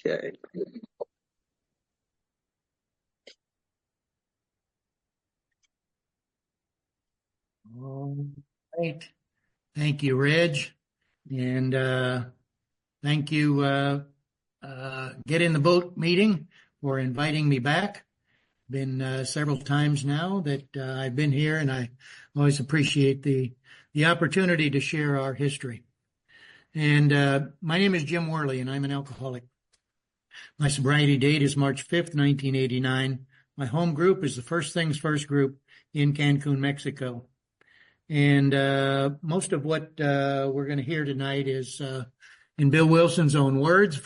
Okay. All right. Thank you, Reg. And thank you, Get in the Boat meeting, for inviting me back. Been several times now that I've been here, and I always appreciate the opportunity to share our history. And my name is Jim Worley, and I'm an alcoholic. My sobriety date is March 5th, 1989. My home group is the First Things First group in Cancun, Mexico. And most of what we're going to hear tonight is in Bill Wilson's own words,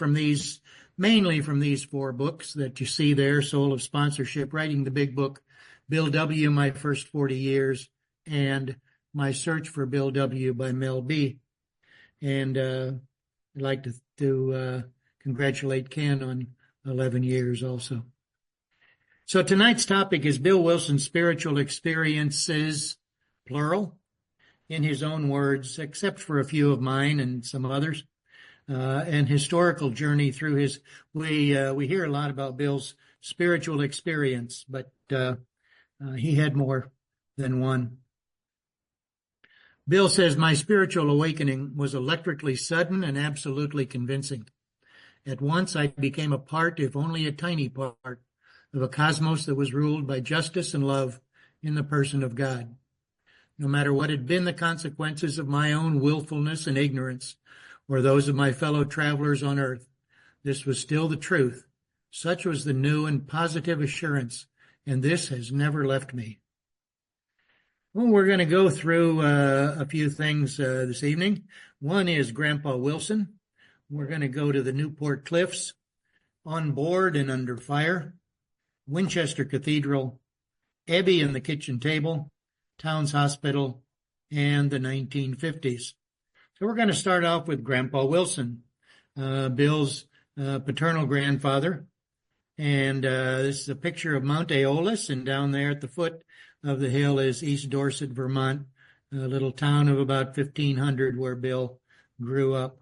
mainly from these four books that you see there: Soul of Sponsorship, Writing the Big Book, Bill W., My First 40 Years, and My Search for Bill W. by Mel B. And I'd like to congratulate Ken on 11 years also. So tonight's topic is Bill Wilson's spiritual experiences, plural, in his own words, except for a few of mine and some others, and historical journey through his. We hear a lot about Bill's spiritual experience, but he had more than one. Bill says, my spiritual awakening was electrically sudden and absolutely convincing. At once I became a part, if only a tiny part, of a cosmos that was ruled by justice and love in the person of God. No matter what had been the consequences of my own willfulness and ignorance, or those of my fellow travelers on earth, this was still the truth. Such was the new and positive assurance, and this has never left me. Well, we're going to go through a few things this evening. One is Grandpa Wilson. We're going to go to the Newport Cliffs, On Board and Under Fire, Winchester Cathedral, Ebby and the Kitchen Table, Towns Hospital, and the 1950s. So we're going to start off with Grandpa Wilson, Bill's paternal grandfather. And this is a picture of Mount Aeolus, and down there at the foot of the hill is East Dorset, Vermont, a little town of about 1,500 where Bill grew up.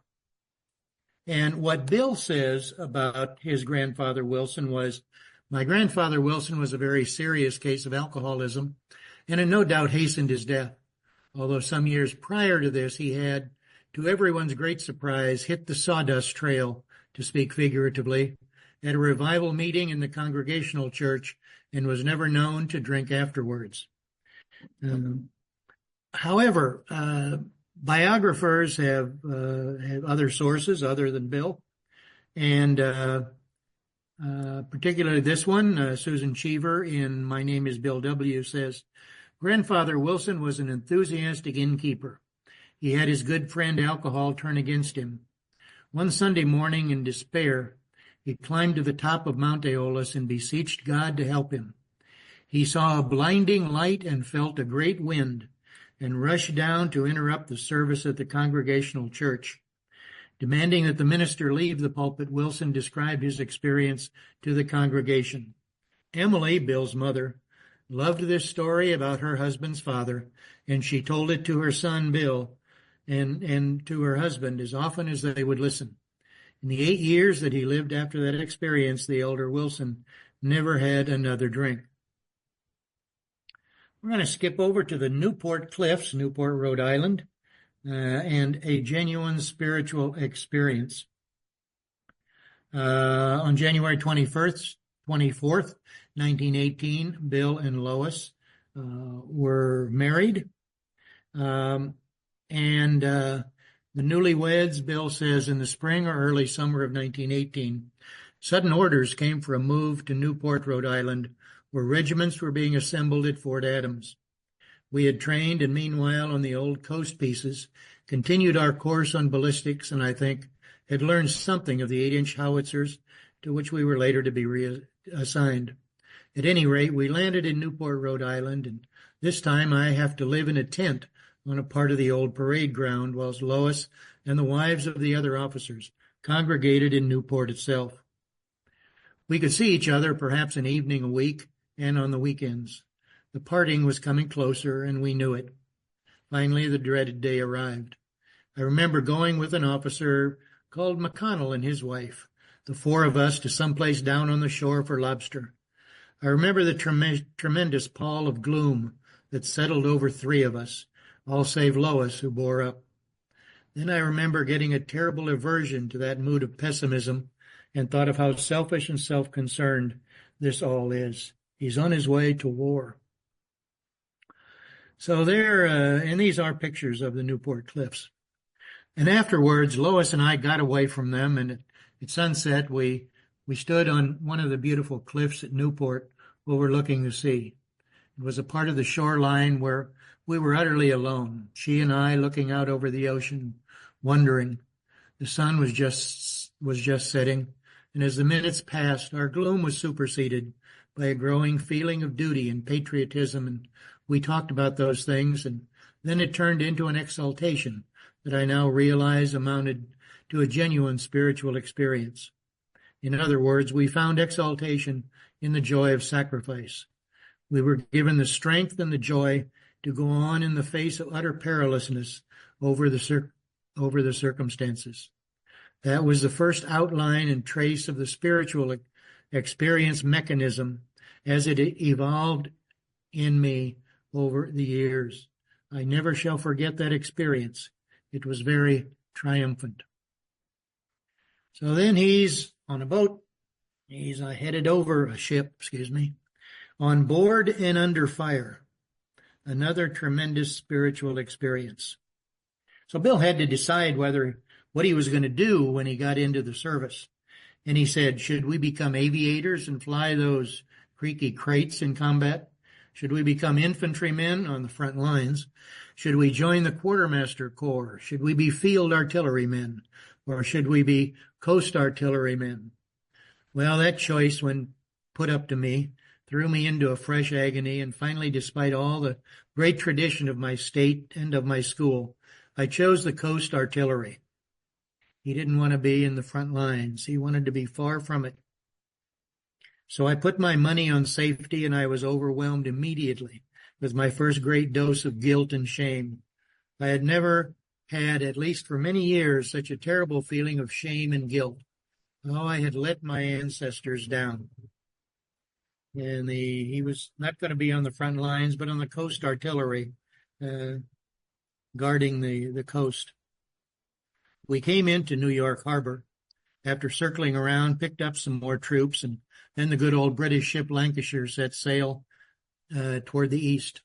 And what Bill says about his grandfather Wilson was, my grandfather Wilson was a very serious case of alcoholism, and it no doubt hastened his death. Although some years prior to this, he had, to everyone's great surprise, hit the sawdust trail, to speak figuratively, at a revival meeting in the Congregational Church, and was never known to drink afterwards. However, biographers have other sources other than Bill, and particularly this one, Susan Cheever in My Name is Bill W. says, Grandfather Wilson was an enthusiastic innkeeper. He had his good friend alcohol turn against him. One Sunday morning, in despair, he climbed to the top of Mount Aeolus and beseeched God to help him. He saw a blinding light and felt a great wind, and rushed down to interrupt the service at the Congregational Church. Demanding that the minister leave the pulpit, Wilson described his experience to the congregation. Emily, Bill's mother, loved this story about her husband's father, and she told it to her son, Bill, and to her husband as often as they would listen. In the 8 years that he lived after that experience, the elder Wilson never had another drink. We're going to skip over to the Newport Cliffs, Newport, Rhode Island, and a genuine spiritual experience. On January 24th, 1918, Bill and Lois were married. And the newlyweds, Bill says, in the spring or early summer of 1918, sudden orders came for a move to Newport, Rhode Island, where regiments were being assembled at Fort Adams. We had trained, and meanwhile, on the old coast pieces, continued our course on ballistics, and I think had learned something of the 8-inch howitzers, to which we were later to be reassigned. At any rate, we landed in Newport, Rhode Island, and this time I have to live in a tent on a part of the old parade ground, whilst Lois and the wives of the other officers congregated in Newport itself. We could see each other perhaps an evening a week and on the weekends. The parting was coming closer, and we knew it. Finally, the dreaded day arrived. I remember going with an officer called McConnell and his wife. the four of us, to someplace down on the shore for lobster. I remember the tremendous pall of gloom that settled over three of us, all save Lois, who bore up. Then I remember getting a terrible aversion to that mood of pessimism and thought of how selfish and self-concerned this all is. He's on his way to war. So there, and these are pictures of the Newport Cliffs. And afterwards, Lois and I got away from them, and at sunset, we stood on one of the beautiful cliffs at Newport overlooking the sea. It was a part of the shoreline where we were utterly alone, she and I looking out over the ocean, wondering. The sun was just setting, and as the minutes passed, our gloom was superseded by a growing feeling of duty and patriotism, and we talked about those things, and then it turned into an exaltation that I now realize amounted to a genuine spiritual experience. In other words, we found exaltation in the joy of sacrifice. We were given the strength and the joy to go on in the face of utter perilousness over the circumstances. That was the first outline and trace of the spiritual experience mechanism as it evolved in me over the years. I never shall forget that experience. It was very triumphant. So then he's on a boat. He's headed over a ship, on board and under fire. Another tremendous spiritual experience. So Bill had to decide what he was going to do when he got into the service. And he said, should we become aviators and fly those creaky crates in combat? Should we become infantrymen on the front lines? Should we join the quartermaster corps? Should we be field artillerymen? Or should we be coast artillerymen? Well, that choice, when put up to me, threw me into a fresh agony, and finally, despite all the great tradition of my state and of my school, I chose the coast artillery. He didn't want to be in the front lines. He wanted to be far from it. So I put my money on safety, and I was overwhelmed immediately with my first great dose of guilt and shame. I had never had, at least for many years, such a terrible feeling of shame and guilt. Oh, I had let my ancestors down. And he was not going to be on the front lines, but on the coast artillery, guarding the coast. We came into New York Harbor. After circling around, picked up some more troops, and then the good old British ship Lancashire set sail toward the east.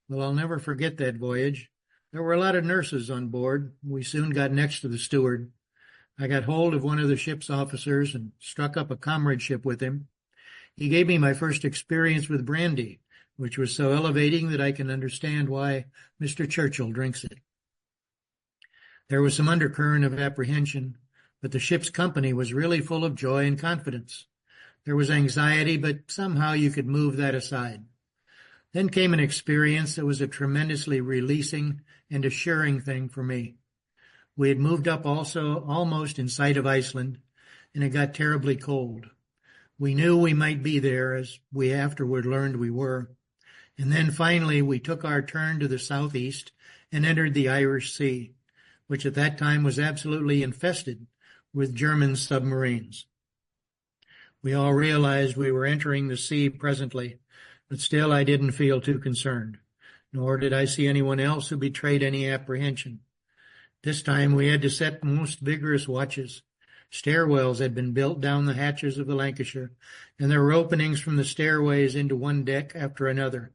Well, I'll never forget that voyage. There were a lot of nurses on board. We soon got next to the steward. I got hold of one of the ship's officers and struck up a comradeship with him. He gave me my first experience with brandy, which was so elevating that I can understand why Mr. Churchill drinks it. There was some undercurrent of apprehension, but the ship's company was really full of joy and confidence. There was anxiety, but somehow you could move that aside. Then came an experience that was a tremendously releasing and assuring thing for me. We had moved up also almost in sight of Iceland, and it got terribly cold. We knew we might be there, as we afterward learned we were. And then finally we took our turn to the southeast and entered the Irish Sea, which at that time was absolutely infested with German submarines. We all realized we were entering the sea presently, but still I didn't feel too concerned, nor did I see anyone else who betrayed any apprehension. This time we had to set most vigorous watches. Stairwells had been built down the hatches of the Lancashire, and there were openings from the stairways into one deck after another,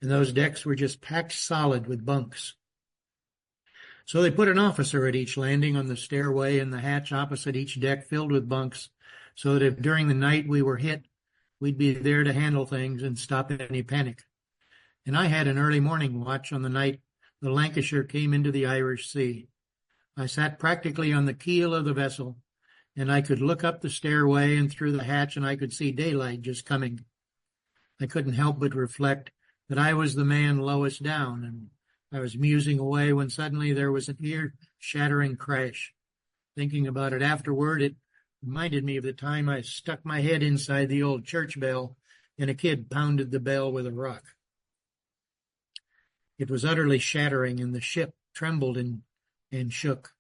and those decks were just packed solid with bunks. So they put an officer at each landing on the stairway and the hatch opposite each deck filled with bunks, so that if during the night we were hit, we'd be there to handle things and stop any panic. And I had an early morning watch on the night the Lancashire came into the Irish Sea. I sat practically on the keel of the vessel, and I could look up the stairway and through the hatch, and I could see daylight just coming. I couldn't help but reflect that I was the man lowest down, and I was musing away when suddenly there was an ear-shattering crash. Thinking about it afterward, it reminded me of the time I stuck my head inside the old church bell and a kid pounded the bell with a rock. It was utterly shattering, and the ship trembled and shook.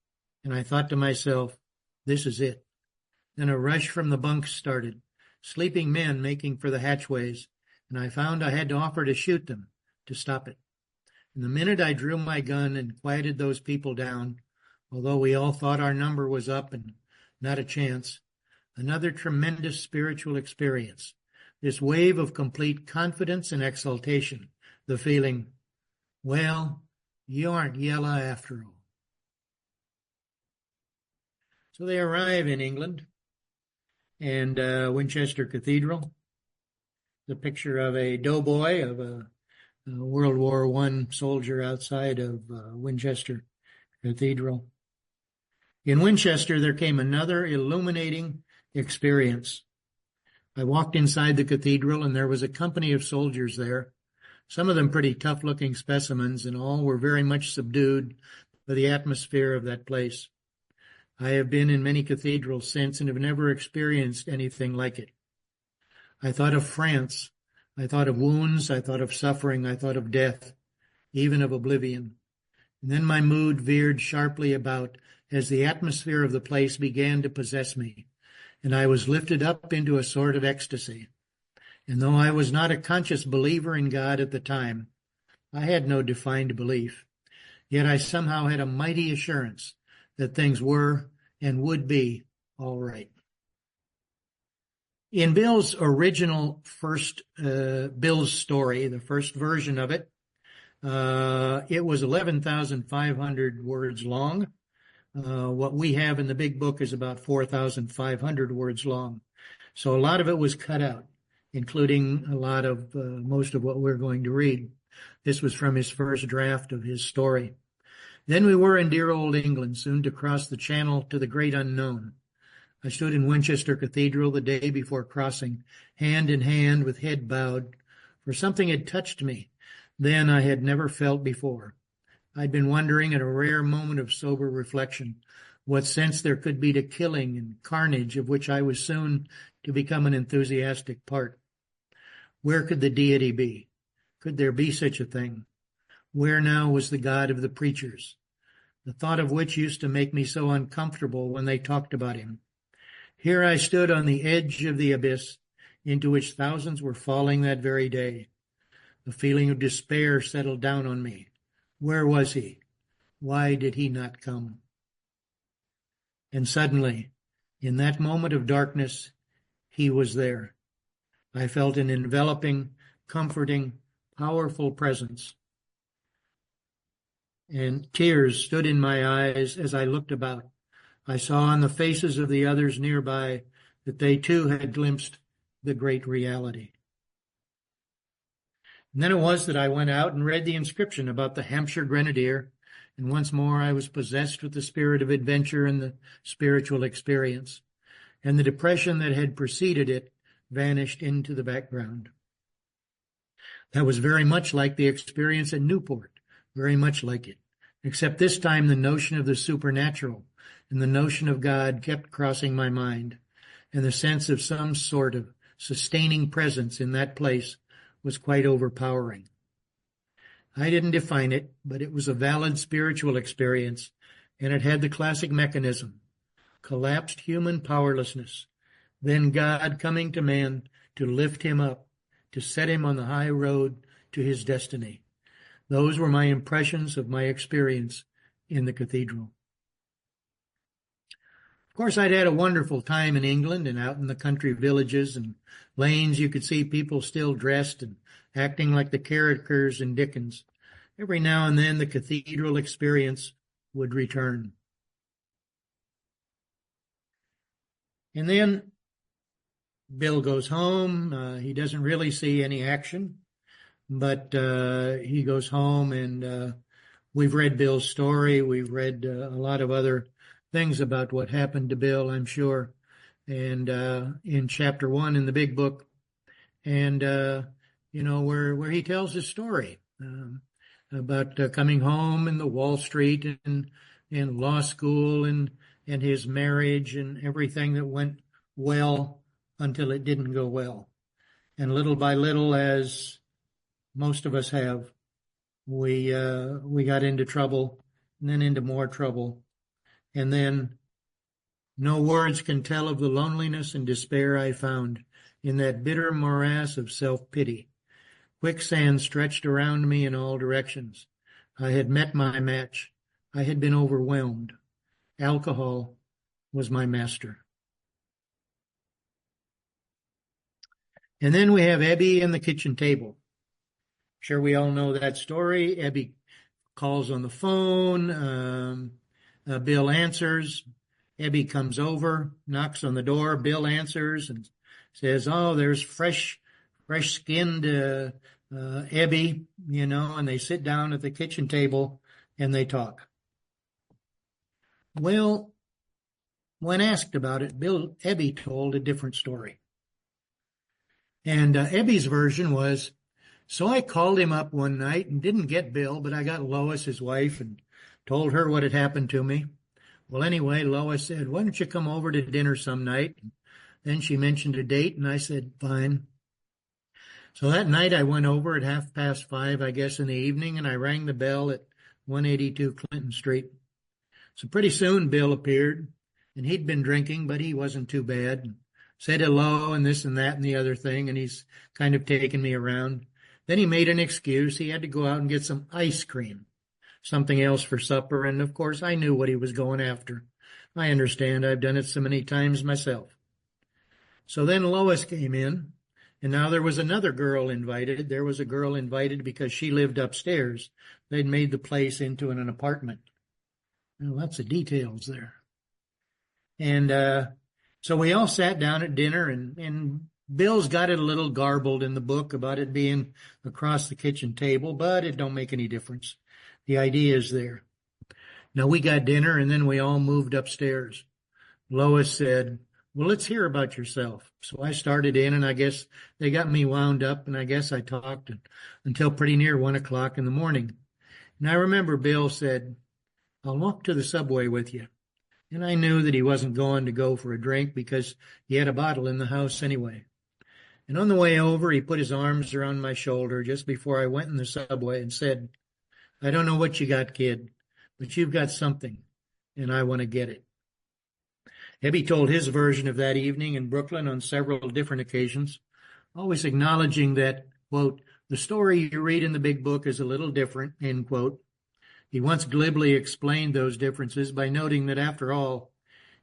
And I thought to myself, this is it. Then a rush from the bunks started, sleeping men making for the hatchways, and I found I had to offer to shoot them to stop it. And the minute I drew my gun and quieted those people down, although we all thought our number was up and not a chance, another tremendous spiritual experience, this wave of complete confidence and exaltation, the feeling, well, you aren't yellow after all. So they arrive in England, and Winchester Cathedral, the picture of a doughboy of a World War I soldier outside of Winchester Cathedral. In Winchester, there came another illuminating experience. I walked inside the cathedral, and there was a company of soldiers there, some of them pretty tough-looking specimens, and all were very much subdued by the atmosphere of that place. I have been in many cathedrals since and have never experienced anything like it. I thought of France. I thought of wounds. I thought of suffering. I thought of death, even of oblivion. And then my mood veered sharply about as the atmosphere of the place began to possess me, and I was lifted up into a sort of ecstasy. And though I was not a conscious believer in God at the time, I had no defined belief, yet I somehow had a mighty assurance that things were and would be all right. In Bill's original Bill's story, the first version of it, it was 11,500 words long. What we have in the big book is about 4,500 words long. So a lot of it was cut out, including a lot of most of what we're going to read. This was from his first draft of his story. Then we were in dear old England, soon to cross the Channel to the great unknown. I stood in Winchester Cathedral the day before crossing, hand in hand with head bowed, for something had touched me then I had never felt before. I'd been wondering in a rare moment of sober reflection what sense there could be to killing and carnage of which I was soon to become an enthusiastic part. Where could the deity be? Could there be such a thing? Where now was the God of the preachers, the thought of which used to make me so uncomfortable when they talked about him? Here I stood on the edge of the abyss into which thousands were falling that very day. A feeling of despair settled down on me. Where was he? Why did he not come? And suddenly, in that moment of darkness, he was there. I felt an enveloping, comforting, powerful presence. And tears stood in my eyes as I looked about. I saw on the faces of the others nearby that they too had glimpsed the great reality. And then it was that I went out and read the inscription about the Hampshire Grenadier, and once more I was possessed with the spirit of adventure and the spiritual experience, and the depression that had preceded it vanished into the background. That was very much like the experience at Newport, very much like it, except this time the notion of the supernatural and the notion of God kept crossing my mind, and the sense of some sort of sustaining presence in that place was quite overpowering. I didn't define it, but it was a valid spiritual experience, and it had the classic mechanism: collapsed human powerlessness, then God coming to man to lift him up, to set him on the high road to his destiny. Those were my impressions of my experience in the cathedral. Of course, I'd had a wonderful time in England, and out in the country villages and lanes you could see people still dressed and acting like the characters in Dickens. Every now and then the cathedral experience would return. And then Bill goes home. He doesn't really see any action, but he goes home, and we've read Bill's story. We've read a lot of other things about what happened to Bill, I'm sure, and in chapter 1 in the big book, and where he tells his story about coming home in the Wall Street and law school and his marriage and everything that went well until it didn't go well. And little by little, as most of us have, we got into trouble, and then into more trouble. And then No words can tell of the loneliness and despair I found in that bitter morass of self-pity. Quicksand stretched around me in all directions. I had met my match. I had been overwhelmed. Alcohol was my master. And then we have Ebby and the kitchen table. Sure, we all know that story. Ebby calls on the phone. Bill answers. Ebby comes over, knocks on the door. Bill answers and says, "Oh, there's fresh-skinned Ebby," and they sit down at the kitchen table and they talk. Well, when asked about it, Ebby told a different story. And Ebby's version was, "So I called him up one night and didn't get Bill, but I got Lois, his wife, and told her what had happened to me. Well, anyway, Lois said, 'Why don't you come over to dinner some night?' Then she mentioned a date, and I said, 'Fine.' So that night I went over at 5:30, I guess, in the evening, and I rang the bell at 182 Clinton Street. So pretty soon Bill appeared, and he'd been drinking, but he wasn't too bad. Said hello and this and that and the other thing, and he's kind of taken me around. Then he made an excuse. He had to go out and get some ice cream, something else for supper, and of course I knew what he was going after. I understand. I've done it so many times myself. So then Lois came in, and now there was another girl invited. There was a girl invited because she lived upstairs. They'd made the place into an apartment. Well, lots of details there. And so we all sat down at dinner, and Bill's got it a little garbled in the book about it being across the kitchen table, but it don't make any difference. The idea is there. Now we got dinner, and then we all moved upstairs. Lois said, "Well, let's hear about yourself." So I started in, and I guess they got me wound up, and I guess I talked until pretty near 1 o'clock in the morning. And I remember Bill said, "I'll walk to the subway with you." And I knew that he wasn't going to go for a drink because he had a bottle in the house anyway. And on the way over, he put his arms around my shoulder just before I went in the subway and said, "I don't know what you got, kid, but you've got something, and I want to get it." Ebby told his version of that evening in Brooklyn on several different occasions, always acknowledging that, quote, "the story you read in the big book is a little different," end quote. He once glibly explained those differences by noting that, after all,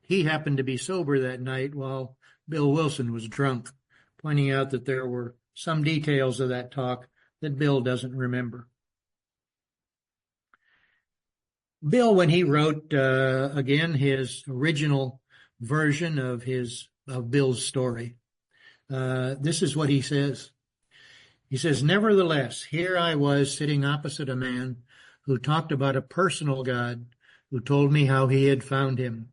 he happened to be sober that night while Bill Wilson was drunk, pointing out that there were some details of that talk that Bill doesn't remember. Bill, when he wrote, again, his original version of Bill's story, this is what he says. He says, "Nevertheless, here I was sitting opposite a man who talked about a personal God, who told me how he had found him,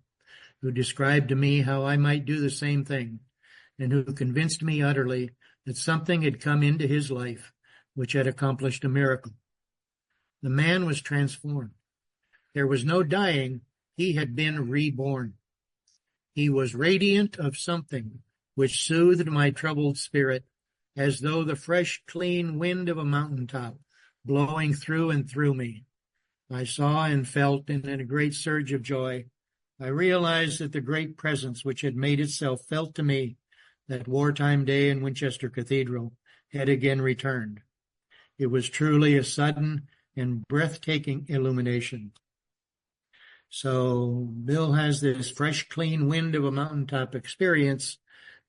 who described to me how I might do the same thing, and who convinced me utterly that something had come into his life which had accomplished a miracle. The man was transformed. There was no dying. He had been reborn. He was radiant of something which soothed my troubled spirit, as though the fresh, clean wind of a mountaintop blowing through and through me. I saw and felt, and in a great surge of joy, I realized that the great presence which had made itself felt to me that wartime day in Winchester Cathedral had again returned. It was truly a sudden and breathtaking illumination." So Bill has this fresh, clean wind of a mountaintop experience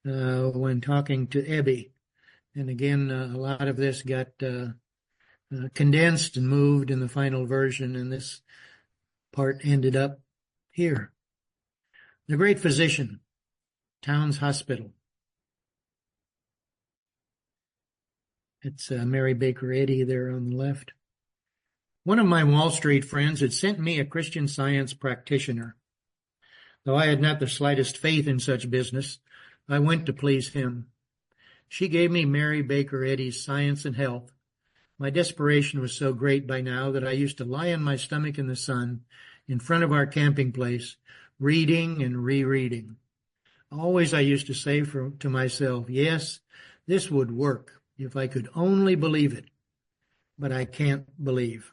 when talking to Ebby. And again, a lot of this got condensed and moved in the final version, and this part ended up here. The Great Physician, Towns Hospital. It's Mary Baker Eddy there on the left. One of my Wall Street friends had sent me a Christian Science practitioner. Though I had not the slightest faith in such business, I went to please him. She gave me Mary Baker Eddy's Science and Health. My desperation was so great by now that I used to lie on my stomach in the sun in front of our camping place, reading and rereading. Always I used to say to myself, yes, this would work if I could only believe it. But I can't believe.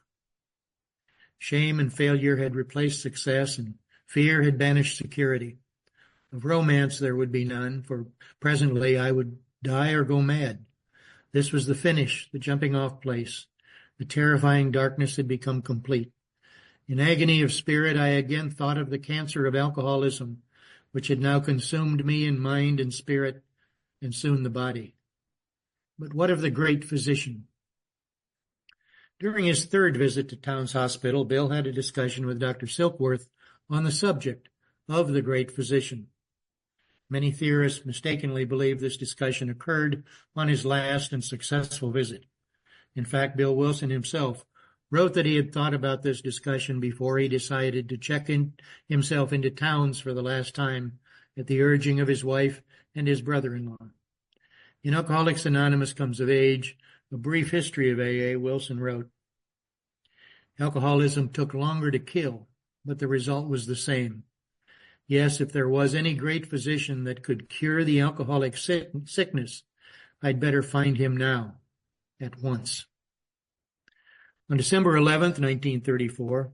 Shame and failure had replaced success, and fear had banished security. Of romance there would be none, for presently I would die or go mad. This was the finish, the jumping-off place. The terrifying darkness had become complete. In agony of spirit, I again thought of the cancer of alcoholism, which had now consumed me in mind and spirit, and soon the body. But what of the great physician? During his third visit to Towns Hospital, Bill had a discussion with Dr. Silkworth on the subject of the great physician. Many theorists mistakenly believe this discussion occurred on his last and successful visit. In fact, Bill Wilson himself wrote that he had thought about this discussion before he decided to check himself into Towns for the last time at the urging of his wife and his brother-in-law. In Alcoholics Anonymous Comes of Age, A Brief History of AA, Wilson wrote, "Alcoholism took longer to kill, but the result was the same. Yes, if there was any great physician that could cure the alcoholic sickness, I'd better find him now, at once." On December 11th, 1934,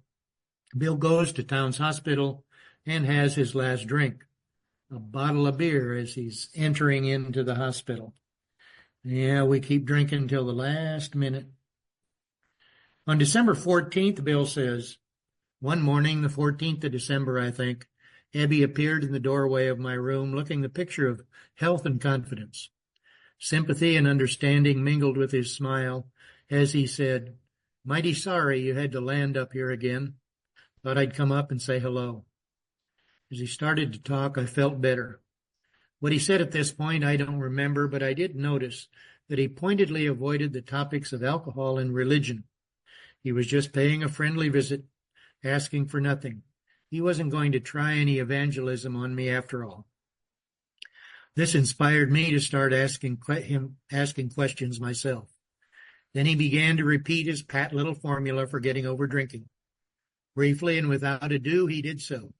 Bill goes to Towns Hospital and has his last drink, a bottle of beer, as he's entering into the hospital. Yeah, we keep drinking till the last minute. On December 14th, Bill says, "One morning, the 14th of December, I think, Abby appeared in the doorway of my room looking the picture of health and confidence. Sympathy and understanding mingled with his smile as he said, 'Mighty sorry you had to land up here again. Thought I'd come up and say hello.' As he started to talk, I felt better. What he said at this point I don't remember, but I did notice that he pointedly avoided the topics of alcohol and religion. He was just paying a friendly visit, asking for nothing. He wasn't going to try any evangelism on me after all. This inspired me to start asking questions myself. Then he began to repeat his pat little formula for getting over drinking. Briefly and without ado, he did so.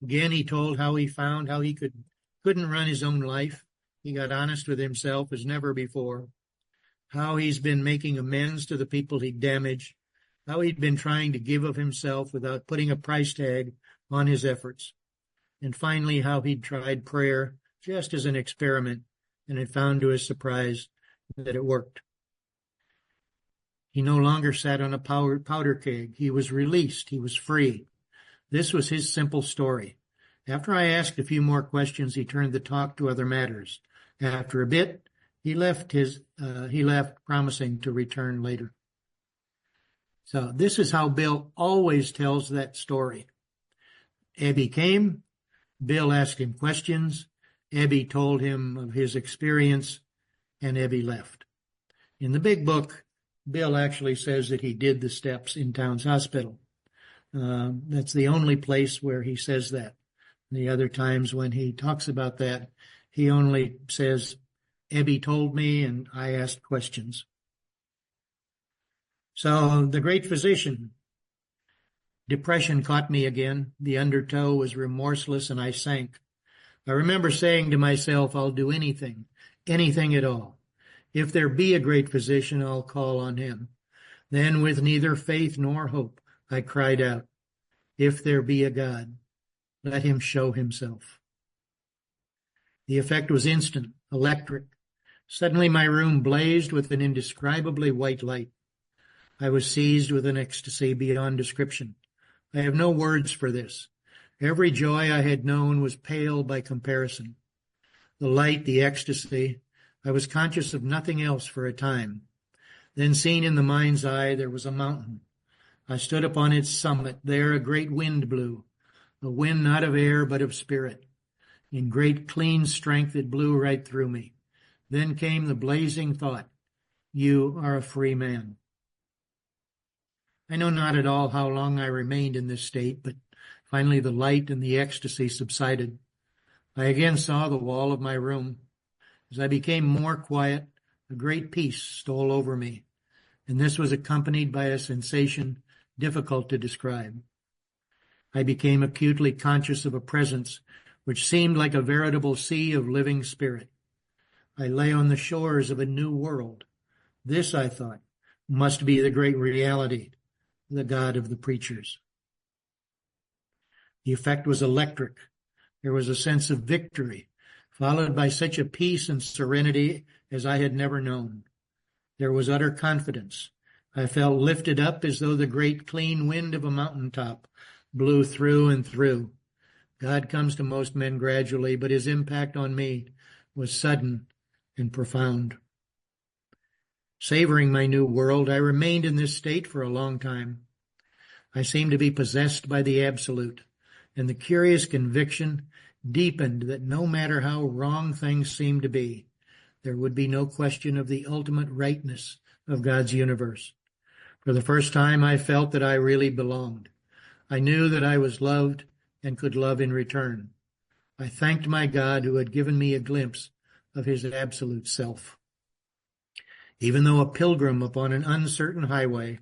Again, he told how he found how he couldn't run his own life. He got honest with himself as never before. How he's been making amends to the people he damaged. How he'd been trying to give of himself without putting a price tag on his efforts. And finally, how he'd tried prayer just as an experiment and had found to his surprise that it worked. He no longer sat on a powder keg. He was released. He was free. This was his simple story. After I asked a few more questions, he turned the talk to other matters. After a bit, he left, promising to return later. So this is how Bill always tells that story. Abby came. Bill asked him questions. Abby told him of his experience, and Abby left. In the big book, Bill actually says that he did the steps in Towns Hospital. That's the only place where he says that. The other times when he talks about that, he only says, Abby told me and I asked questions. So the great physician, depression caught me again. The undertow was remorseless and I sank. I remember saying to myself, I'll do anything at all. If there be a great physician, I'll call on him. Then with neither faith nor hope, I cried out, if there be a God, let him show himself. The effect was instant, electric. Suddenly my room blazed with an indescribably white light. I was seized with an ecstasy beyond description. I have no words for this. Every joy I had known was pale by comparison. The light, the ecstasy, I was conscious of nothing else for a time. Then seen in the mind's eye, there was a mountain. I stood upon its summit. There a great wind blew, a wind not of air but of spirit. In great clean strength it blew right through me. Then came the blazing thought, you are a free man. I know not at all how long I remained in this state, but finally the light and the ecstasy subsided. I again saw the wall of my room. As I became more quiet, a great peace stole over me, and this was accompanied by a sensation difficult to describe. I became acutely conscious of a presence which seemed like a veritable sea of living spirit. I lay on the shores of a new world. This, I thought, must be the great reality, the God of the preachers. The effect was electric. There was a sense of victory, followed by such a peace and serenity as I had never known. There was utter confidence. I felt lifted up as though the great clean wind of a mountaintop blew through and through. God comes to most men gradually, but his impact on me was sudden and profound. Savoring my new world, I remained in this state for a long time. I seemed to be possessed by the absolute, and the curious conviction deepened that no matter how wrong things seemed to be, there would be no question of the ultimate rightness of God's universe. For the first time, I felt that I really belonged. I knew that I was loved and could love in return. I thanked my God who had given me a glimpse of his absolute self. Even though a pilgrim upon an uncertain highway,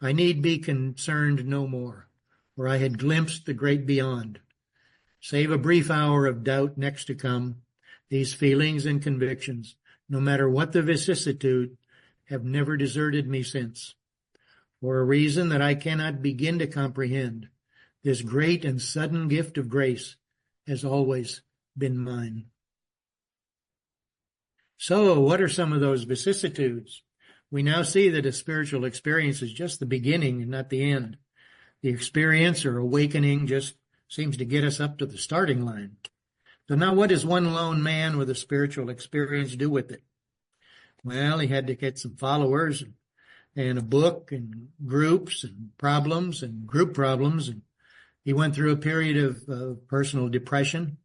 I need be concerned no more, for I had glimpsed the great beyond. Save a brief hour of doubt next to come, these feelings and convictions, no matter what the vicissitude, have never deserted me since. For a reason that I cannot begin to comprehend, this great and sudden gift of grace has always been mine. So, what are some of those vicissitudes? We now see that a spiritual experience is just the beginning and not the end. The experience or awakening just seems to get us up to the starting line. So now what does one lone man with a spiritual experience do with it? Well, he had to get some followers and a book and groups and problems and group problems. And he went through a period of personal depression.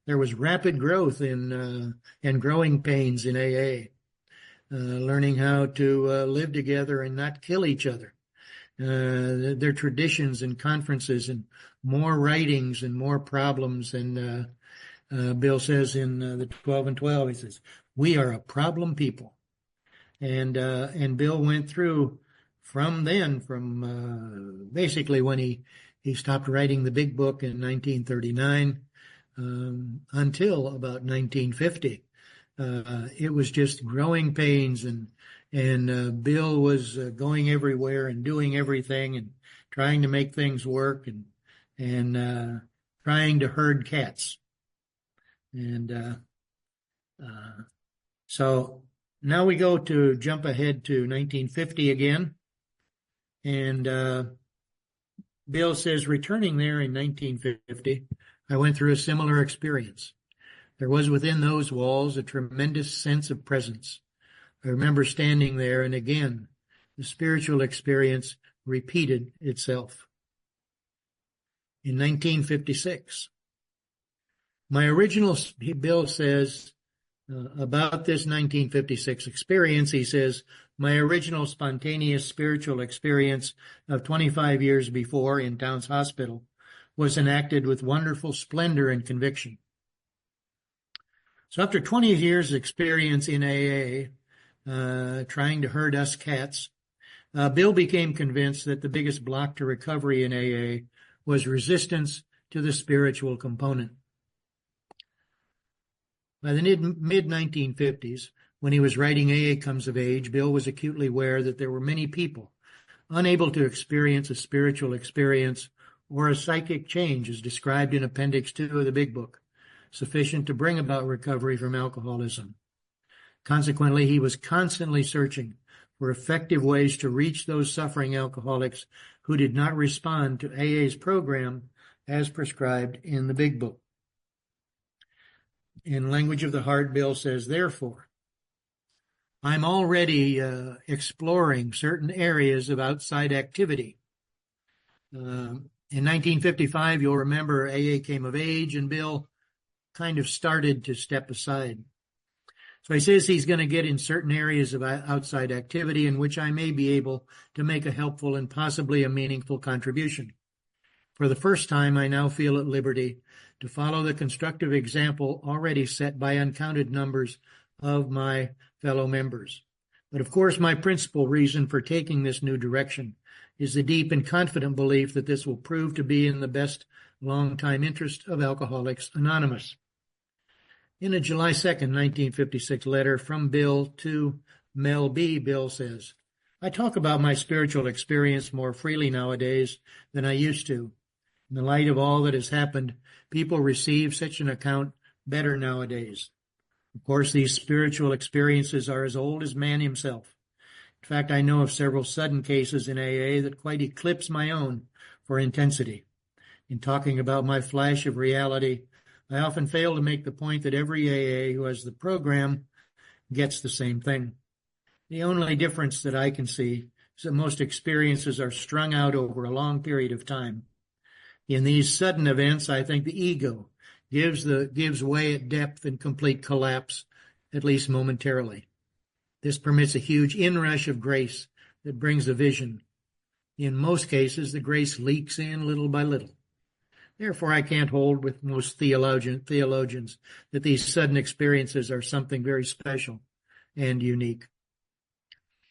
There was rapid growth and growing pains in AA, learning how to live together and not kill each other. Their traditions and conferences and more writings and more problems. And Bill says in the 12 and 12, he says, we are a problem people. And Bill went through from basically when he stopped writing the big book in 1939 until about 1950. It was just growing pains, and Bill was going everywhere and doing everything and trying to make things work and trying to herd cats. And so now we jump ahead to 1950 again. And Bill says, returning there in 1950, I went through a similar experience. There was within those walls a tremendous sense of presence. I remember standing there, and again, the spiritual experience repeated itself. In 1956, my original, Bill says, about this 1956 experience, he says, my original spontaneous spiritual experience of 25 years before in Towns Hospital was enacted with wonderful splendor and conviction. So after 20 years experience in AA, trying to herd us cats, Bill became convinced that the biggest block to recovery in AA was resistance to the spiritual component. By the mid-1950s, when he was writing AA Comes of Age, Bill was acutely aware that there were many people unable to experience a spiritual experience or a psychic change as described in Appendix 2 of the Big Book, sufficient to bring about recovery from alcoholism. Consequently, he was constantly searching for effective ways to reach those suffering alcoholics who did not respond to AA's program as prescribed in the Big Book. In Language of the Heart, Bill says, therefore, I'm already exploring certain areas of outside activity. In 1955, you'll remember AA came of age, and Bill kind of started to step aside. So he says he's going to get in certain areas of outside activity in which I may be able to make a helpful and possibly a meaningful contribution. For the first time, I now feel at liberty to follow the constructive example already set by uncounted numbers of my fellow members. But of course, my principal reason for taking this new direction is the deep and confident belief that this will prove to be in the best long-time interest of Alcoholics Anonymous. In a July 2nd, 1956 letter from Bill to Mel B., Bill says, I talk about my spiritual experience more freely nowadays than I used to. In the light of all that has happened, people receive such an account better nowadays. Of course, these spiritual experiences are as old as man himself. In fact, I know of several sudden cases in AA that quite eclipse my own for intensity. In talking about my flash of reality, I often fail to make the point that every AA who has the program gets the same thing. The only difference that I can see is that most experiences are strung out over a long period of time. In these sudden events, I think the ego gives way at depth and complete collapse, at least momentarily. This permits a huge inrush of grace that brings a vision. In most cases, the grace leaks in little by little. Therefore, I can't hold with most theologians that these sudden experiences are something very special and unique.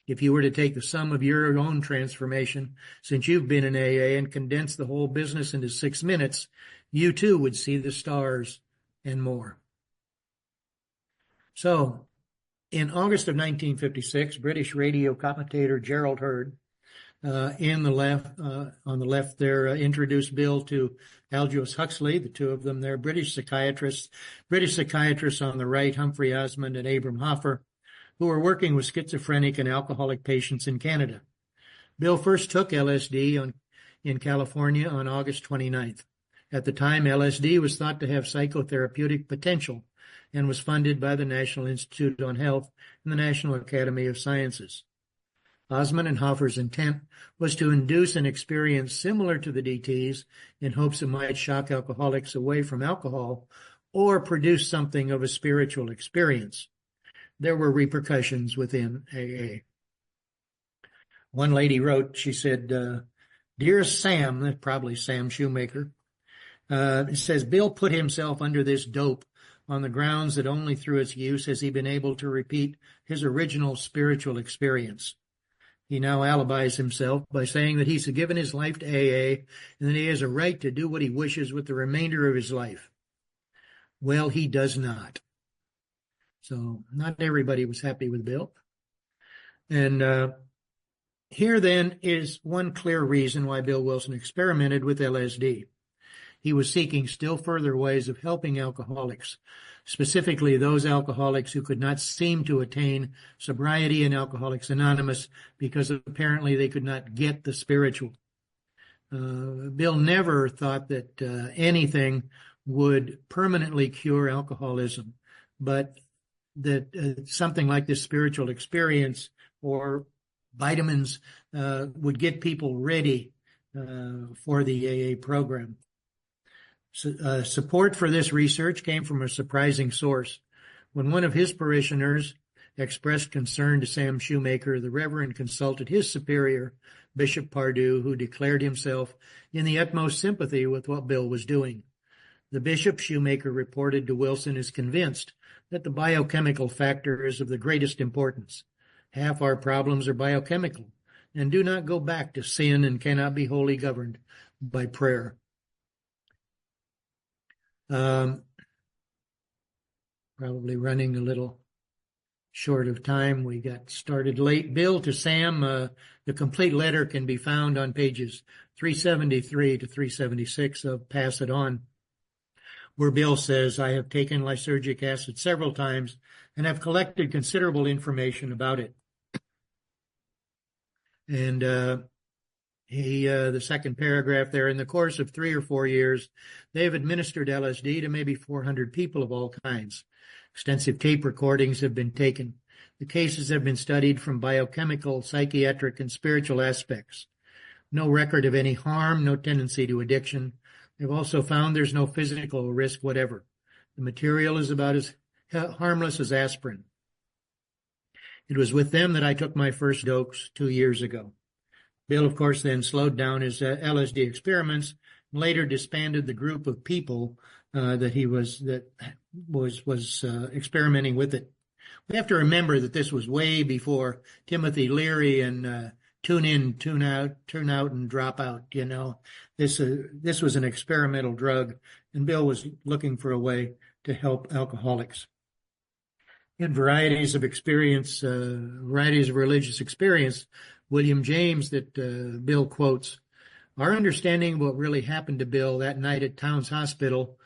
If you were to take the sum of your own transformation since you've been in AA and condense the whole business into 6 minutes, you too would see the stars and more. So, in August of 1956, British radio commentator Gerald Heard, on the left there, introduced Bill to Aldous Huxley, the two of them there, British psychiatrists on the right, Humphrey Osmond and Abram Hoffer, who were working with schizophrenic and alcoholic patients in Canada. Bill first took LSD in California on August 29th. At the time, LSD was thought to have psychotherapeutic potential and was funded by the National Institute on Health and the National Academy of Sciences. Osmond and Hoffer's intent was to induce an experience similar to the DTs in hopes it might shock alcoholics away from alcohol or produce something of a spiritual experience. There were repercussions within AA. One lady wrote, she said, "Dear Sam," that's probably Sam Shoemaker, it says, "Bill put himself under this dope on the grounds that only through its use has he been able to repeat his original spiritual experience. He now alibis himself by saying that he's given his life to AA and that he has a right to do what he wishes with the remainder of his life." Well, he does not. So not everybody was happy with Bill. And here then is one clear reason why Bill Wilson experimented with LSD. He was seeking still further ways of helping alcoholics, specifically those alcoholics who could not seem to attain sobriety in Alcoholics Anonymous because apparently they could not get the spiritual. Bill never thought that anything would permanently cure alcoholism, but that something like this spiritual experience or vitamins would get people ready for the AA program. Support for this research came from a surprising source. When one of his parishioners expressed concern to Sam Shoemaker, the Reverend consulted his superior, Bishop Pardue, who declared himself in the utmost sympathy with what Bill was doing. The Bishop, Shoemaker reported to Wilson, is convinced that the biochemical factor is of the greatest importance. Half our problems are biochemical and do not go back to sin and cannot be wholly governed by prayer. Probably running a little short of time. We got started late. Bill to Sam, the complete letter can be found on pages 373 to 376 of Pass It On, where Bill says, "I have taken lysergic acid several times and have collected considerable information about it." And the second paragraph there, in the course of 3 or 4 years, they have administered LSD to maybe 400 people of all kinds. Extensive tape recordings have been taken. The cases have been studied from biochemical, psychiatric, and spiritual aspects. No record of any harm, no tendency to addiction. They've also found there's no physical risk whatever. The material is about as harmless as aspirin. It was with them that I took my first dose 2 years ago. Bill, of course, then slowed down his LSD experiments and later disbanded the group of people that was experimenting with it. We have to remember that this was way before Timothy Leary and tune in, tune out, and drop out. You know, this was an experimental drug, and Bill was looking for a way to help alcoholics. In varieties of religious experience, William James that Bill quotes Our understanding of what really happened to Bill that night at Towns Hospital,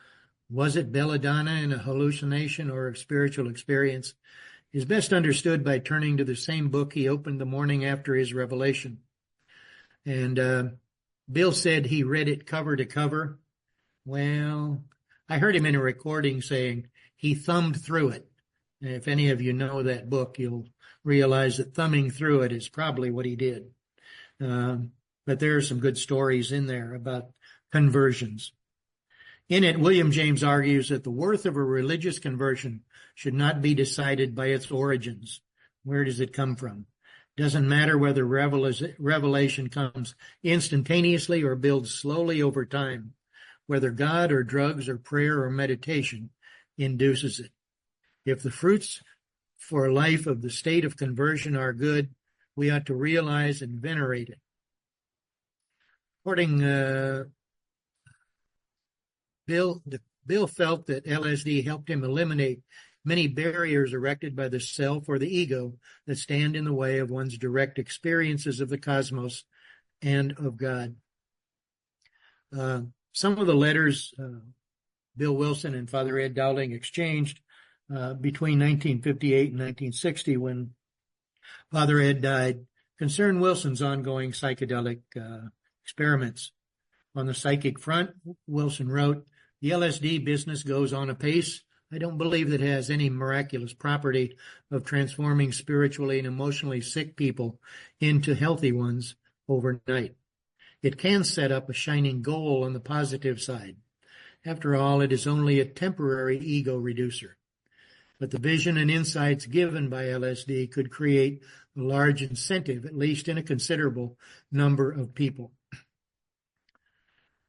was it belladonna and a hallucination or a spiritual experience, is best understood by turning to the same book he opened the morning after his revelation. And Bill said he read it cover to cover. Well, I heard him in a recording saying he thumbed through it. And if any of you know that book, you'll realize that thumbing through it is probably what he did. But there are some good stories in there about conversions. In it, William James argues that the worth of a religious conversion should not be decided by its origins. Where does it come from? Doesn't matter whether revelation comes instantaneously or builds slowly over time, whether God or drugs or prayer or meditation induces it. If the fruits for life of the state of conversion are good, we ought to realize and venerate it. According Bill felt that LSD helped him eliminate many barriers erected by the self or the ego that stand in the way of one's direct experiences of the cosmos and of God. Some of the letters Bill Wilson and Father Ed Dowling exchanged between 1958 and 1960, when Father Ed died, concerned Wilson's ongoing psychedelic experiments. On the psychic front, Wilson wrote, "The LSD business goes on apace. I don't believe that it has any miraculous property of transforming spiritually and emotionally sick people into healthy ones overnight. It can set up a shining goal on the positive side. After all, it is only a temporary ego reducer. But the vision and insights given by LSD could create a large incentive, at least in a considerable number of people."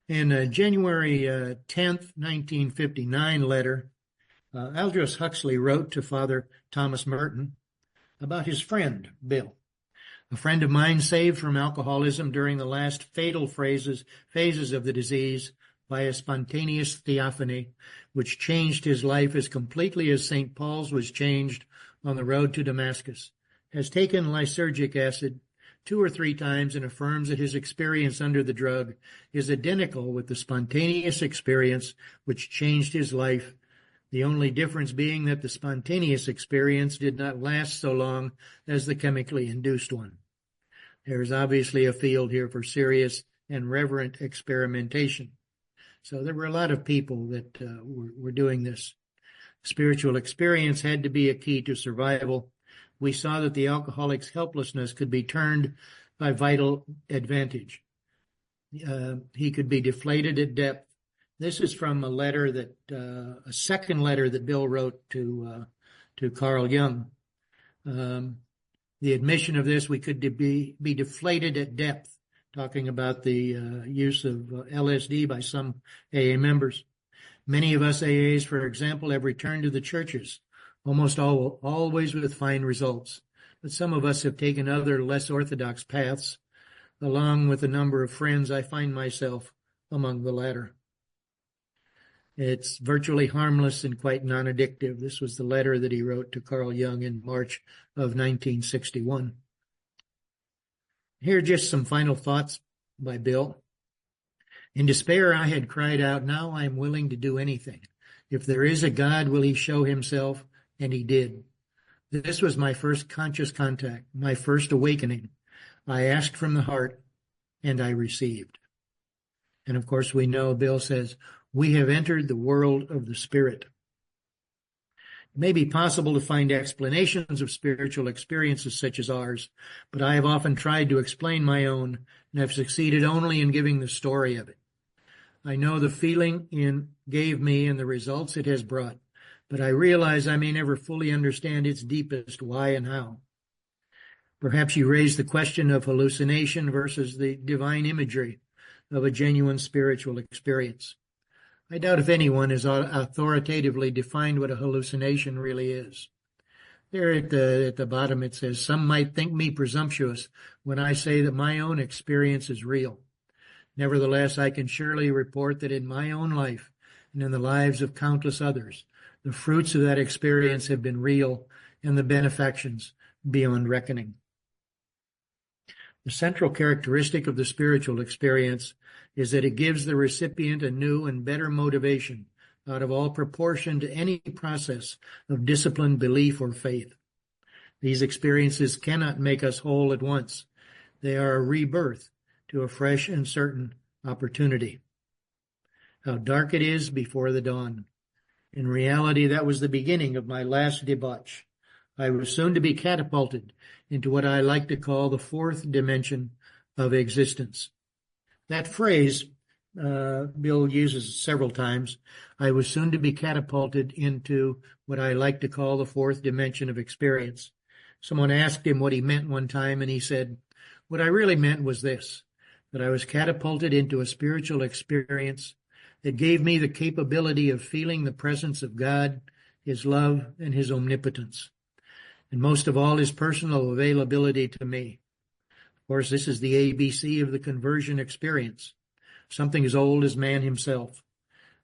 In a January 10th, 1959 letter, Aldous Huxley wrote to Father Thomas Merton about his friend, Bill. "A friend of mine saved from alcoholism during the last fatal phases of the disease by a spontaneous theophany, which changed his life as completely as St. Paul's was changed on the road to Damascus, has taken lysergic acid 2 or 3 times and affirms that his experience under the drug is identical with the spontaneous experience which changed his life, the only difference being that the spontaneous experience did not last so long as the chemically induced one." There is obviously a field here for serious and reverent experimentation. So there were a lot of people that were doing this. Spiritual experience had to be a key to survival. We saw that the alcoholic's helplessness could be turned by vital advantage. He could be deflated at depth. This is from a letter a second letter that Bill wrote to Carl Jung. The admission of this, we could be deflated at depth, talking about the use of LSD by some AA members. Many of us AAs, for example, have returned to the churches, always with fine results. But some of us have taken other less orthodox paths. Along with a number of friends, I find myself among the latter. It's virtually harmless and quite non-addictive. This was the letter that he wrote to Carl Jung in March of 1961. Here are just some final thoughts by Bill. "In despair, I had cried out, 'Now I am willing to do anything. If there is a God, will he show himself?' And he did. This was my first conscious contact, my first awakening. I asked from the heart, and I received." And of course, we know Bill says, "We have entered the world of the Spirit." It may be possible to find explanations of spiritual experiences such as ours, but I have often tried to explain my own and have succeeded only in giving the story of it. I know the feeling it gave me and the results it has brought, but I realize I may never fully understand its deepest why and how. Perhaps you raise the question of hallucination versus the divine imagery of a genuine spiritual experience. I doubt if anyone has authoritatively defined what a hallucination really is. There at the bottom it says, "Some might think me presumptuous when I say that my own experience is real. Nevertheless, I can surely report that in my own life and in the lives of countless others, the fruits of that experience have been real and the benefactions beyond reckoning." The central characteristic of the spiritual experience is that it gives the recipient a new and better motivation out of all proportion to any process of discipline, belief, or faith. These experiences cannot make us whole at once. They are a rebirth to a fresh and certain opportunity. How dark it is before the dawn. In reality, that was the beginning of my last debauch. I was soon to be catapulted into what I like to call the fourth dimension of existence. That phrase Bill uses several times. I was soon to be catapulted into what I like to call the fourth dimension of experience. Someone asked him what he meant one time, and he said, "What I really meant was this, that I was catapulted into a spiritual experience that gave me the capability of feeling the presence of God, His love, and His omnipotence, and most of all, His personal availability to me. Of course, this is the ABC of the conversion experience, something as old as man himself.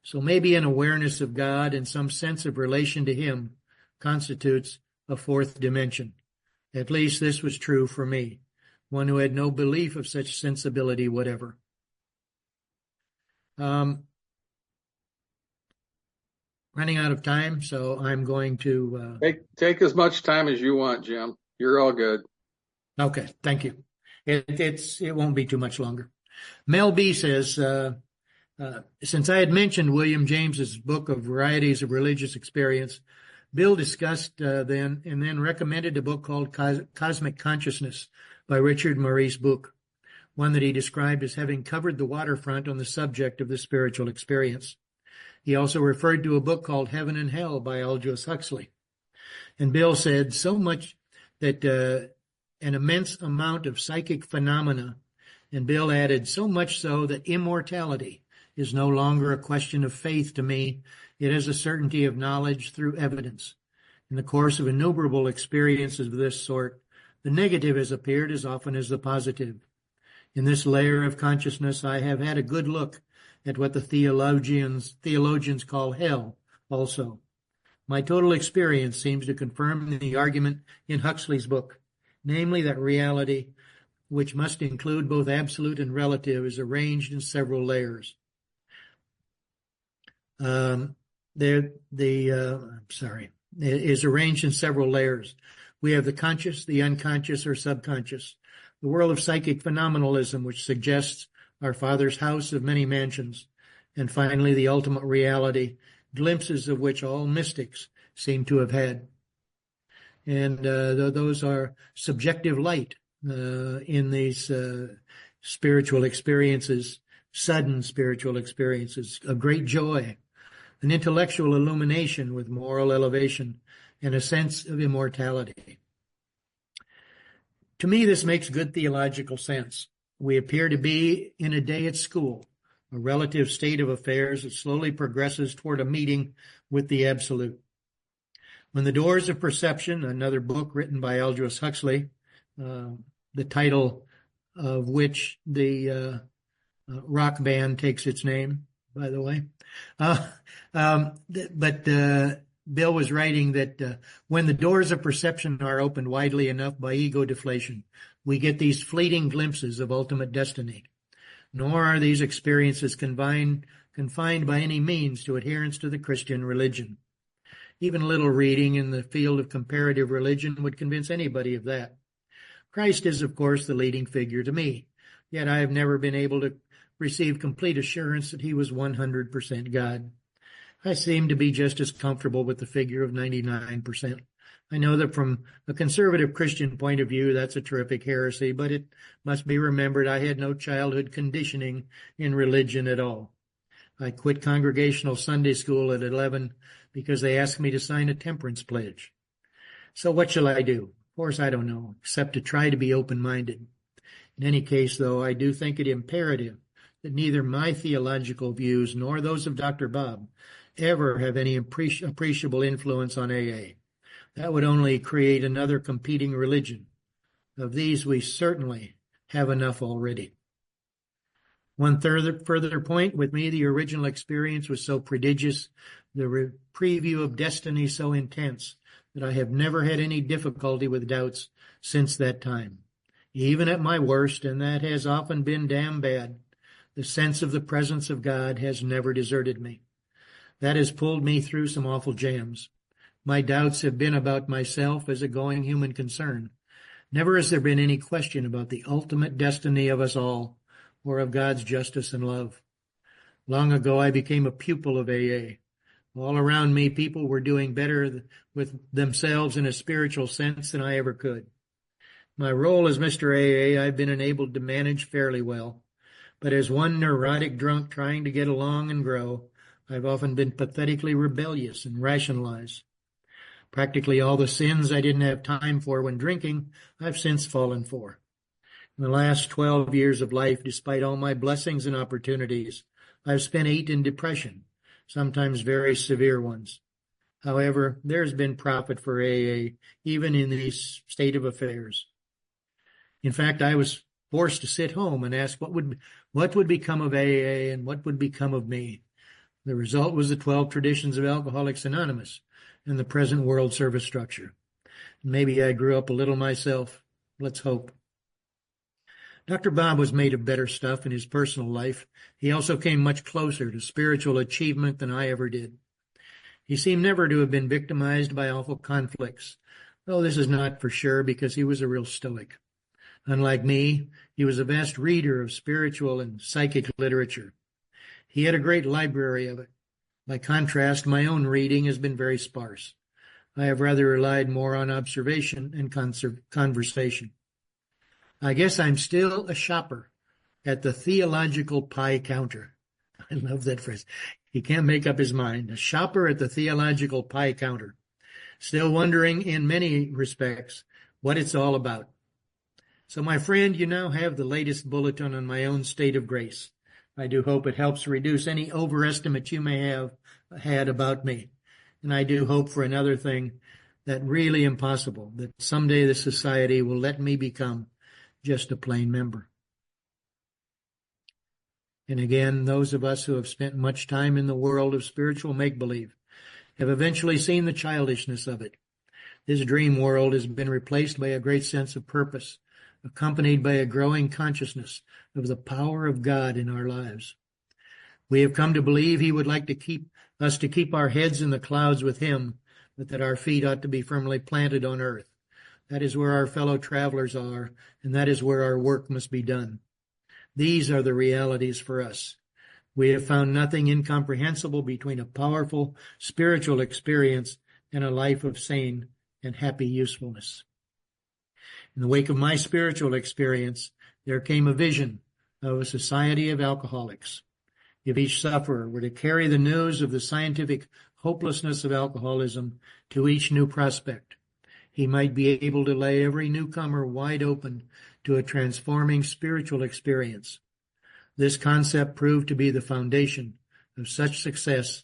So maybe an awareness of God and some sense of relation to Him constitutes a fourth dimension. At least this was true for me, one who had no belief of such sensibility whatever." Running out of time, so I'm going to... Take as much time as you want, Jim. You're all good. Okay, thank you. It won't be too much longer. Mel B says, since I had mentioned William James's book of Varieties of Religious Experience, Bill discussed then recommended a book called Cosmic Consciousness by Richard Maurice Bucke, one that he described as having covered the waterfront on the subject of the spiritual experience. He also referred to a book called Heaven and Hell by Aldous Huxley. And Bill said so much that an immense amount of psychic phenomena, and Bill added so much so that immortality is no longer a question of faith to me. It is a certainty of knowledge through evidence. In the course of innumerable experiences of this sort, the negative has appeared as often as the positive. In this layer of consciousness, I have had a good look at what the theologians call hell also. My total experience seems to confirm the argument in Huxley's book, namely that reality, which must include both absolute and relative, is arranged in several layers. Is arranged in several layers. We have the conscious, the unconscious, or subconscious, the world of psychic phenomenalism, which suggests our Father's house of many mansions, and finally the ultimate reality, glimpses of which all mystics seem to have had. And those are subjective light in these spiritual experiences, sudden spiritual experiences, a great joy, an intellectual illumination with moral elevation, and a sense of immortality. To me, this makes good theological sense. We appear to be in a day at school, a relative state of affairs that slowly progresses toward a meeting with the absolute. When the Doors of Perception, another book written by Aldous Huxley, the title of which the rock band takes its name, by the way. Bill was writing that when the doors of perception are opened widely enough by ego deflation, we get these fleeting glimpses of ultimate destiny. Nor are these experiences confined by any means to adherence to the Christian religion. Even a little reading in the field of comparative religion would convince anybody of that. Christ is, of course, the leading figure to me, yet I have never been able to receive complete assurance that he was 100% God. I seem to be just as comfortable with the figure of 99%. I know that from a conservative Christian point of view, that's a terrific heresy, but it must be remembered I had no childhood conditioning in religion at all. I quit Congregational Sunday School at 11 because they asked me to sign a temperance pledge. So what shall I do? Of course, I don't know, except to try to be open-minded. In any case, though, I do think it imperative that neither my theological views nor those of Dr. Bob ever have any appreciable influence on AA. That would only create another competing religion. Of these, we certainly have enough already. One further point, with me, the original experience was so prodigious, the preview of destiny so intense, that I have never had any difficulty with doubts since that time. Even at my worst, and that has often been damn bad, the sense of the presence of God has never deserted me. That has pulled me through some awful jams. My doubts have been about myself as a going human concern. Never has there been any question about the ultimate destiny of us all, or of God's justice and love. Long ago, I became a pupil of AA. All around me, people were doing better with themselves in a spiritual sense than I ever could. My role as Mr. AA, I've been enabled to manage fairly well. But as one neurotic drunk trying to get along and grow, I've often been pathetically rebellious and rationalized. Practically all the sins I didn't have time for when drinking, I've since fallen for. In the last 12 years of life, despite all my blessings and opportunities, I've spent 8 in depression, sometimes very severe ones. However, there's been profit for AA, even in this state of affairs. In fact, I was forced to sit home and ask what would become of AA and what would become of me. The result was the 12 Traditions of Alcoholics Anonymous and the present world service structure. Maybe I grew up a little myself. Let's hope. Dr. Bob was made of better stuff in his personal life. He also came much closer to spiritual achievement than I ever did. He seemed never to have been victimized by awful conflicts, though this is not for sure because he was a real stoic. Unlike me, he was a vast reader of spiritual and psychic literature. He had a great library of it. By contrast, my own reading has been very sparse. I have rather relied more on observation and conversation. I guess I'm still a shopper at the theological pie counter. I love that phrase. He can't make up his mind. A shopper at the theological pie counter. Still wondering in many respects what it's all about. So, my friend, you now have the latest bulletin on my own state of grace. I do hope it helps reduce any overestimate you may have had about me. And I do hope for another thing, that really impossible, that someday the society will let me become just a plain member. And again, those of us who have spent much time in the world of spiritual make-believe have eventually seen the childishness of it. This dream world has been replaced by a great sense of purpose, accompanied by a growing consciousness of the power of God in our lives. We have come to believe he would like to keep our heads in the clouds with him, but that our feet ought to be firmly planted on earth. That is where our fellow travelers are, and that is where our work must be done. These are the realities for us. We have found nothing incomprehensible between a powerful spiritual experience and a life of sane and happy usefulness. In the wake of my spiritual experience, there came a vision of a society of alcoholics. If each sufferer were to carry the news of the scientific hopelessness of alcoholism to each new prospect, he might be able to lay every newcomer wide open to a transforming spiritual experience. This concept proved to be the foundation of such success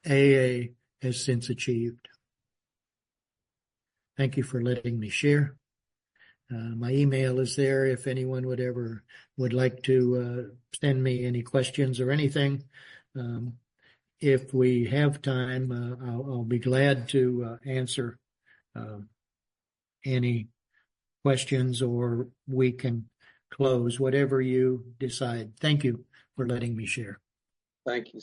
AA has since achieved. Thank you for letting me share. My email is there if anyone would like to send me any questions or anything. If we have time, I'll be glad to answer any questions, or we can close, whatever you decide. Thank you for letting me share. Thank you.